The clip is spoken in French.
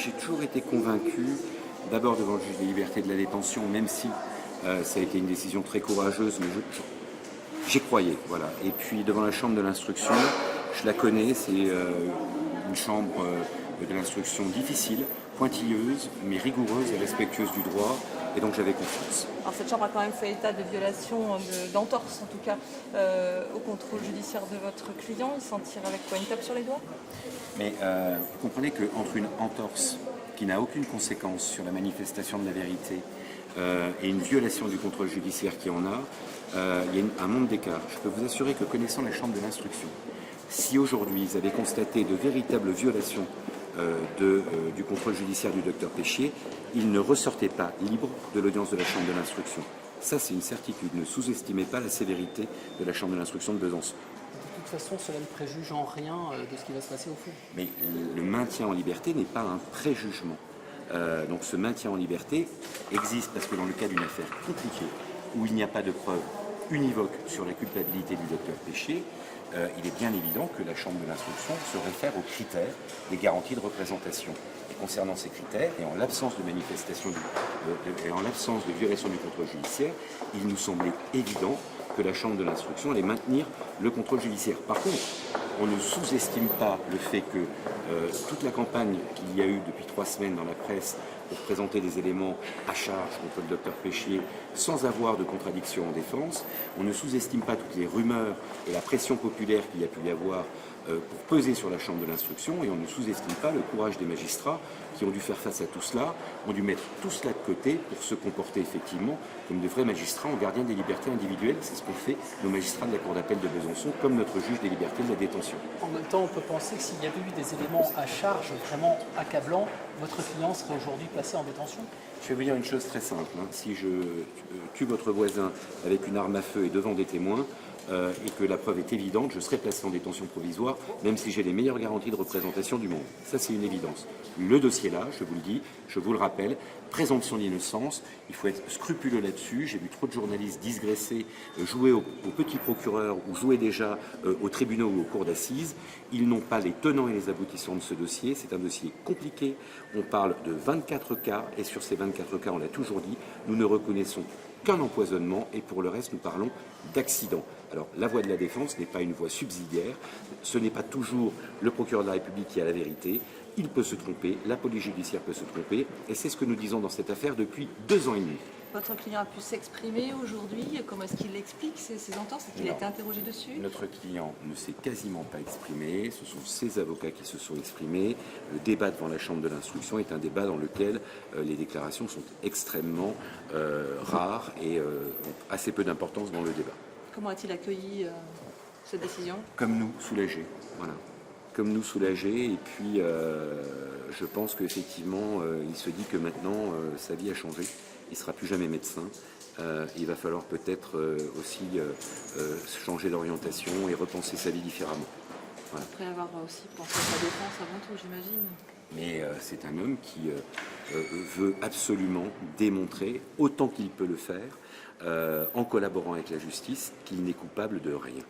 j'ai toujours été convaincu, d'abord devant le juge des libertés de la détention, même si ça a été une décision très courageuse, mais j'y croyais, voilà. Et puis devant la chambre de l'instruction, je la connais, c'est une chambre de l'instruction difficile, pointilleuse, mais rigoureuse et respectueuse du droit, et donc j'avais confiance. Alors cette chambre a quand même fait état de violation, d'entorse en tout cas, au contrôle judiciaire de votre client. Il s'en tire avec quoi? Une tape sur les doigts? Mais vous comprenez qu'entre une entorse qui n'a aucune conséquence sur la manifestation de la vérité et une violation du contrôle judiciaire qui en a, il y a un monde d'écart. Je peux vous assurer que connaissant la chambre de l'instruction, si aujourd'hui ils avaient constaté de véritables violations du contrôle judiciaire du docteur Péchier, ils ne ressortaient pas libres de l'audience de la chambre de l'instruction. Ça, c'est une certitude. Ne sous-estimez pas la sévérité de la chambre de l'instruction de Besançon. De toute façon, cela ne préjuge en rien de ce qui va se passer au fond. Mais le maintien en liberté n'est pas un préjugement. Donc ce maintien en liberté existe parce que dans le cas d'une affaire compliquée, où il n'y a pas de preuve univoque sur la culpabilité du docteur Péchier, il est bien évident que la chambre de l'instruction se réfère aux critères des garanties de représentation. Et concernant ces critères, et en l'absence de manifestation et en l'absence de violation du contrôle judiciaire, il nous semblait évident que la chambre de l'instruction allait maintenir le contrôle judiciaire. Par contre, on ne sous-estime pas le fait que toute la campagne qu'il y a eu depuis 3 semaines dans la presse pour présenter des éléments à charge contre le docteur Péchier sans avoir de contradiction en défense, on ne sous-estime pas toutes les rumeurs et la pression populaire qu'il y a pu y avoir pour peser sur la chambre de l'instruction, et on ne sous-estime pas le courage des magistrats qui ont dû faire face à tout cela, ont dû mettre tout cela de côté pour se comporter effectivement comme de vrais magistrats en gardiens des libertés individuelles. C'est ce qu'ont fait nos magistrats de la Cour d'appel de Besançon, comme notre juge des libertés de la détention. En même temps, on peut penser que s'il y avait eu des éléments à charge vraiment accablants, votre client serait aujourd'hui placé en détention? Je vais vous dire une chose très simple. Si je tue votre voisin avec une arme à feu et devant des témoins, et que la preuve est évidente, je serai placé en détention provisoire, même si j'ai les meilleures garanties de représentation du monde. Ça, c'est une évidence. Le dossier là, je vous le dis, je vous le rappelle, présomption d'innocence, il faut être scrupuleux là-dessus. J'ai vu trop de journalistes digresser, jouer au petit procureur ou jouer déjà aux tribunaux ou aux cours d'assises. Ils n'ont pas les tenants et les aboutissants de ce dossier. C'est un dossier compliqué. On parle de 24 cas, et sur ces 24 cas, on l'a toujours dit, nous ne reconnaissons qu'un empoisonnement, et pour le reste, nous parlons d'accident. Alors, la voie de la défense n'est pas une voie subsidiaire, ce n'est pas toujours le procureur de la République qui a la vérité, il peut se tromper, la police judiciaire peut se tromper, et c'est ce que nous disons dans cette affaire depuis 2 ans et demi. Votre client a pu s'exprimer aujourd'hui. Comment est-ce qu'il explique ces entorses? Est-ce qu'il a été interrogé dessus? Notre client ne s'est quasiment pas exprimé. Ce sont ses avocats qui se sont exprimés. Le débat devant la chambre de l'instruction est un débat dans lequel les déclarations sont extrêmement rares et ont assez peu d'importance dans le débat. Comment a-t-il accueilli cette décision? Comme nous, soulagés. Voilà. Comme nous, soulagés. Et puis, je pense qu'effectivement, il se dit que maintenant, sa vie a changé. Il ne sera plus jamais médecin. Il va falloir peut-être aussi changer d'orientation et repenser sa vie différemment. Voilà. Après avoir aussi pensé à sa défense avant tout, j'imagine. Mais c'est un homme qui veut absolument démontrer, autant qu'il peut le faire, en collaborant avec la justice, qu'il n'est coupable de rien.